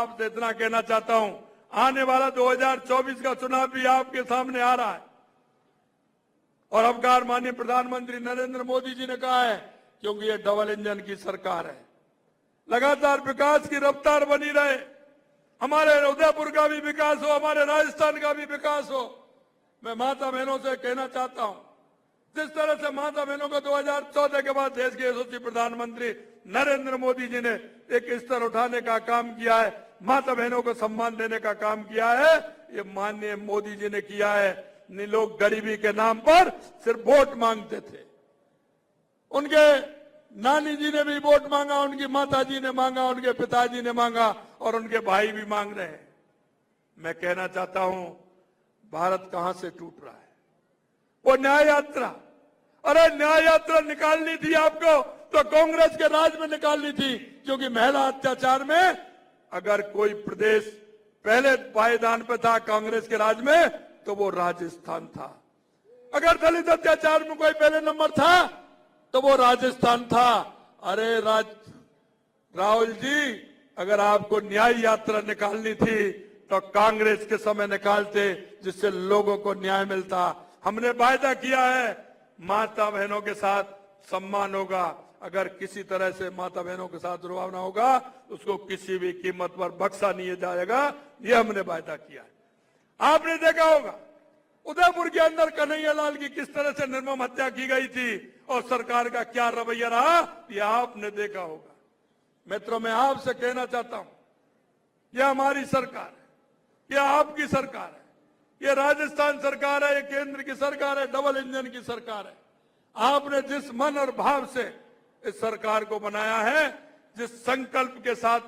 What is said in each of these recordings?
आपसे इतना कहना चाहता हूं, आने वाला 2024 का चुनाव भी आपके सामने आ रहा है और अवकार माननीय प्रधानमंत्री नरेंद्र मोदी जी ने कहा है, क्योंकि ये डबल इंजन की सरकार है, लगातार विकास की रफ्तार बनी रहे, हमारे उदयपुर का भी विकास हो, हमारे राजस्थान का भी विकास हो। मैं माता बहनों से कहना चाहता हूं, जिस तरह से माता बहनों को 2014 के बाद देश के यशस्वी प्रधानमंत्री नरेंद्र मोदी जी ने एक स्तर उठाने का काम किया है, माता बहनों को सम्मान देने का काम किया है, ये माननीय मोदी जी ने किया है। लोग गरीबी के नाम पर सिर्फ वोट मांगते थे, उनके नानी जी ने भी वोट मांगा, उनकी माता जी ने मांगा, उनके पिताजी ने मांगा और उनके भाई भी मांग रहे हैं। मैं कहना चाहता हूं, भारत कहां से टूट रहा है? वो न्याय यात्रा, अरे न्याय यात्रा निकालनी थी आपको तो कांग्रेस के राज में निकालनी थी, क्योंकि महिला अत्याचार में अगर कोई प्रदेश पहले पायदान पे था कांग्रेस के राज में तो वो राजस्थान था। अगर दलित अत्याचार में कोई पहले नंबर था तो वो राजस्थान था। अरे राहुल जी, अगर आपको न्याय यात्रा निकालनी थी तो कांग्रेस के समय निकालते, जिससे लोगों को न्याय मिलता। हमने वायदा किया है, माता बहनों के साथ सम्मान होगा, अगर किसी तरह से माता बहनों के साथ दुर्भावना होगा उसको किसी भी कीमत पर बख्शा नहीं जाएगा, ये हमने वायदा किया है। आपने देखा होगा उदयपुर के अंदर कन्हैया लाल की किस तरह से निर्मम हत्या की गई थी और सरकार का क्या रवैया रहा, ये आपने देखा होगा। मित्रों, मैं आपसे कहना चाहता हूं, यह हमारी सरकार है, यह आपकी सरकार है, यह राजस्थान सरकार है, यह केंद्र की सरकार है, डबल इंजन की सरकार है। आपने जिस मन और भाव से इस सरकार को बनाया है, जिस संकल्प के साथ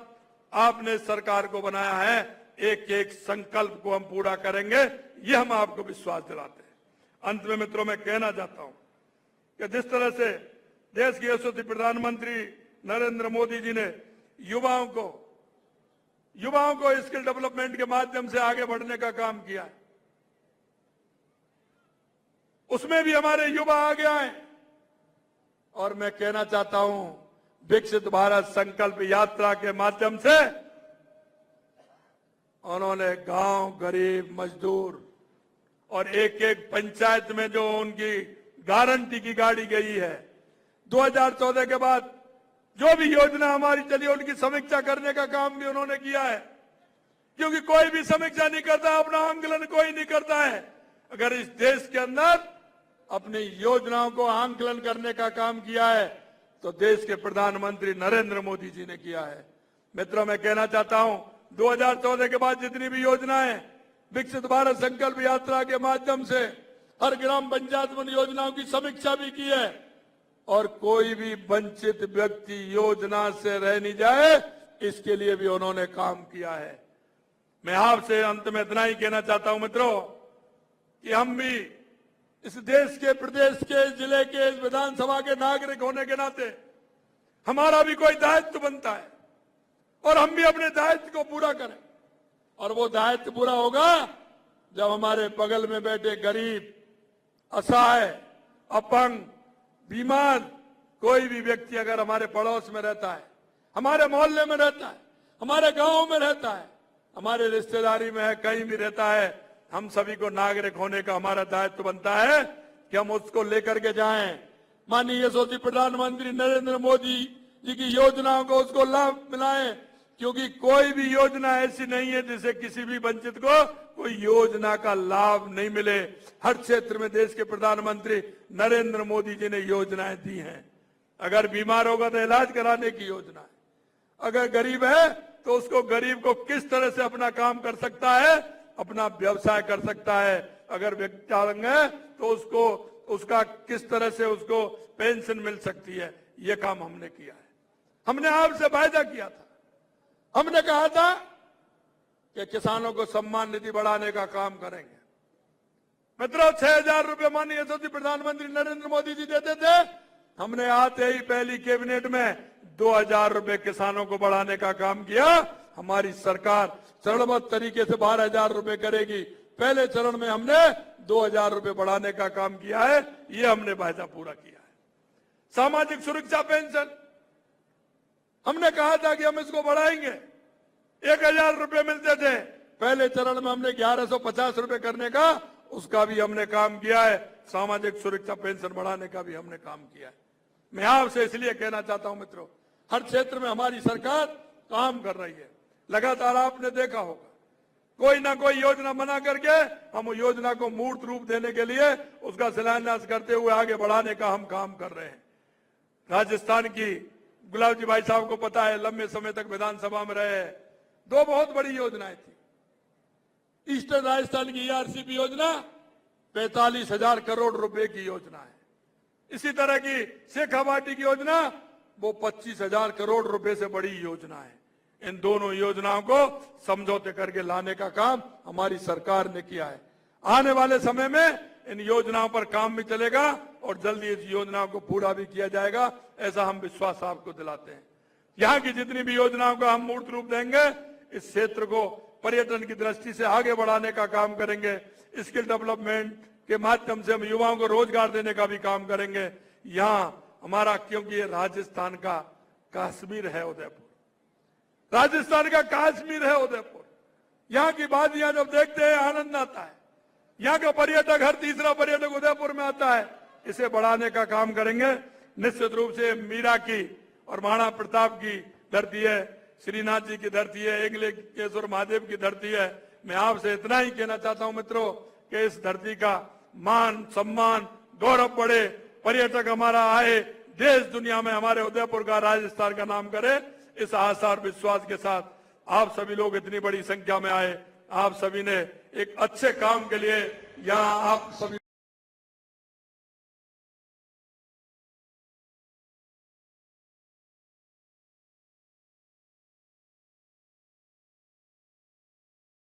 आपने सरकार को बनाया है, एक एक संकल्प को हम पूरा करेंगे, यह हम आपको विश्वास दिलाते हैं। अंत में मित्रों, मैं कहना चाहता हूं कि जिस तरह से देश के यशस्वी प्रधानमंत्री नरेंद्र मोदी जी ने युवाओं को स्किल डेवलपमेंट के माध्यम से आगे बढ़ने का काम किया है, उसमें भी हमारे युवा आगे आए। और मैं कहना चाहता हूं, विकसित भारत संकल्प यात्रा के माध्यम से उन्होंने गांव, गरीब, मजदूर और एक एक पंचायत में जो उनकी गारंटी की गाड़ी गई है, 2014 के बाद जो भी योजना हमारी चली उनकी समीक्षा करने का काम भी उन्होंने किया है, क्योंकि कोई भी समीक्षा नहीं करता, अपना आंकलन कोई नहीं करता है। अगर इस देश के अंदर अपनी योजनाओं को आंकलन करने का काम किया है तो देश के प्रधानमंत्री नरेंद्र मोदी जी ने किया है। मित्रों, मैं कहना चाहता हूं, 2014 के बाद जितनी भी योजनाएं विकसित भारत संकल्प यात्रा के माध्यम से हर ग्राम पंचायत में योजनाओं की समीक्षा भी की है और कोई भी वंचित व्यक्ति योजना से रह नहीं जाए, इसके लिए भी उन्होंने काम किया है। मैं आपसे अंत में इतना ही कहना चाहता हूं मित्रों, कि हम भी इस देश के, प्रदेश के, जिले के, इस विधानसभा के नागरिक होने के नाते हमारा भी कोई दायित्व बनता है और हम भी अपने दायित्व को पूरा करें। और वो दायित्व पूरा होगा जब हमारे बगल में बैठे गरीब, असहाय, अपंग, बीमार कोई भी व्यक्ति अगर हमारे पड़ोस में रहता है, हमारे मोहल्ले में रहता है, हमारे गांव में रहता है, हमारे रिश्तेदारी में है, कहीं भी रहता है, हम सभी को नागरिक होने का हमारा दायित्व बनता है कि हम उसको लेकर के जाएं। माननीय यशस्वी प्रधानमंत्री नरेंद्र मोदी जी की योजनाओं को उसको लाभ मिलाएं, क्योंकि कोई भी योजना ऐसी नहीं है जिसे किसी भी वंचित को कोई योजना का लाभ नहीं मिले। हर क्षेत्र में देश के प्रधानमंत्री नरेंद्र मोदी जी ने योजनाएं दी हैं। अगर बीमार होगा तो इलाज कराने की योजना है, अगर गरीब है तो उसको, गरीब को किस तरह से अपना काम कर सकता है, अपना व्यवसाय कर सकता है, अगर विकलांग है तो उसको, उसका किस तरह से उसको पेंशन मिल सकती है, ये काम हमने किया है। हमने आपसे वायदा किया था, हमने कहा था कि किसानों को सम्मान निधि बढ़ाने का काम करेंगे। मित्रों, 6,000 रुपए माननीय यशस्वी प्रधानमंत्री नरेंद्र मोदी जी देते थे, हमने आते ही पहली कैबिनेट में 2,000 रुपए किसानों को बढ़ाने का काम किया। हमारी सरकार चरणबद्ध तरीके से 12,000 रुपए करेगी। पहले चरण में हमने 2,000 रुपए बढ़ाने का काम किया है, ये हमने वायदा पूरा किया है। सामाजिक सुरक्षा पेंशन हमने कहा था कि हम इसको बढ़ाएंगे, 1000 रुपए मिलते थे, पहले चरण में हमने 1150 रुपए करने का उसका भी हमने काम किया है। सामाजिक सुरक्षा पेंशन बढ़ाने का भी हमने काम किया है। मैं आपसे इसलिए कहना चाहता हूं मित्रों, हर क्षेत्र में हमारी सरकार काम कर रही है। लगातार आपने देखा होगा, कोई ना कोई योजना बना करके हम योजना को मूर्त रूप देने के लिए उसका शिलान्यास करते हुए आगे बढ़ाने का हम काम कर रहे हैं। राजस्थान की गुलाब जी भाई साहब को पता है, लंबे समय तक विधानसभा में रहे, 2 बहुत बड़ी योजनाएं थी। ईस्टर्न राजस्थान की ईआरसीपी योजना 45,000 करोड़ रुपए की योजना है। इसी तरह की शेखावाटी की योजना वो 25,000 करोड़ रुपए से बड़ी योजना है। इन दोनों योजनाओं को समझौते करके लाने का काम हमारी सरकार ने किया है। आने वाले समय में इन योजनाओं पर काम भी चलेगा और जल्दी इस योजनाओं को पूरा भी किया जाएगा, ऐसा हम विश्वास आपको दिलाते हैं। यहाँ की जितनी भी योजनाओं का हम मूर्त रूप देंगे, इस क्षेत्र को पर्यटन की दृष्टि से आगे बढ़ाने का काम करेंगे। स्किल डेवलपमेंट के माध्यम से हम युवाओं को रोजगार देने का भी काम करेंगे। यहाँ हमारा, क्योंकि ये राजस्थान का कश्मीर है उदयपुर, राजस्थान का कश्मीर है उदयपुर। यहाँ की वादियां जब देखते हैं आनंद आता है। यहाँ का पर्यटक, हर तीसरा पर्यटक उदयपुर में आता है। इसे बढ़ाने का काम करेंगे। निश्चित रूप से मीरा की और महाराणा प्रताप की धरती है, श्रीनाथ जी की धरती है, इंगलेश्वर महादेव की धरती है। मैं आपसे इतना ही कहना चाहता हूं मित्रों कि इस धरती का मान सम्मान गौरव बढ़े, पर्यटक हमारा आए, देश दुनिया में हमारे उदयपुर का, राजस्थान का नाम करे। इस आशा और विश्वास के साथ आप सभी लोग इतनी बड़ी संख्या में आए। आप सभी ने एक अच्छे काम के लिए यहाँ आप सभी